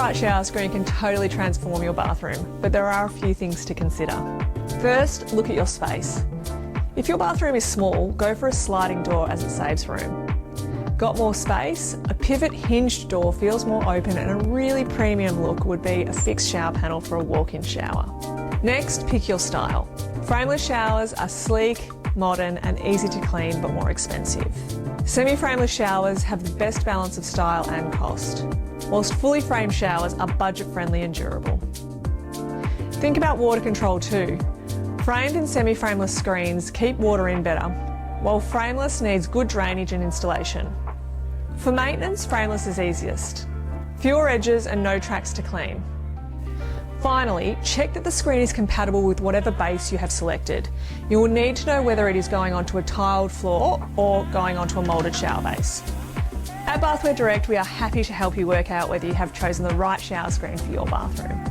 right shower screen can totally transform your bathroom, but there are a few things to consider. First, look at your space. If your bathroom is small, go for a sliding door as it saves room. Got more space? A pivot hinged door feels more open, and a really premium look would be a fixed shower panel for a walk-in shower. Next, pick your style. Frameless showers are sleek, modern and easy to clean, but more expensive. Semi-frameless showers have the best balance of style and cost, whilst fully framed showers are budget-friendly and durable. Think about water control too. Framed and semi-frameless screens keep water in better, while frameless needs good drainage and installation. For maintenance, frameless is easiest. Fewer edges and no tracks to clean. Finally, check that the screen is compatible with whatever base you have selected. You will need to know whether it is going onto a tiled floor or going onto a moulded shower base. At Bathware Direct, we are happy to help you work out whether you have chosen the right shower screen for your bathroom.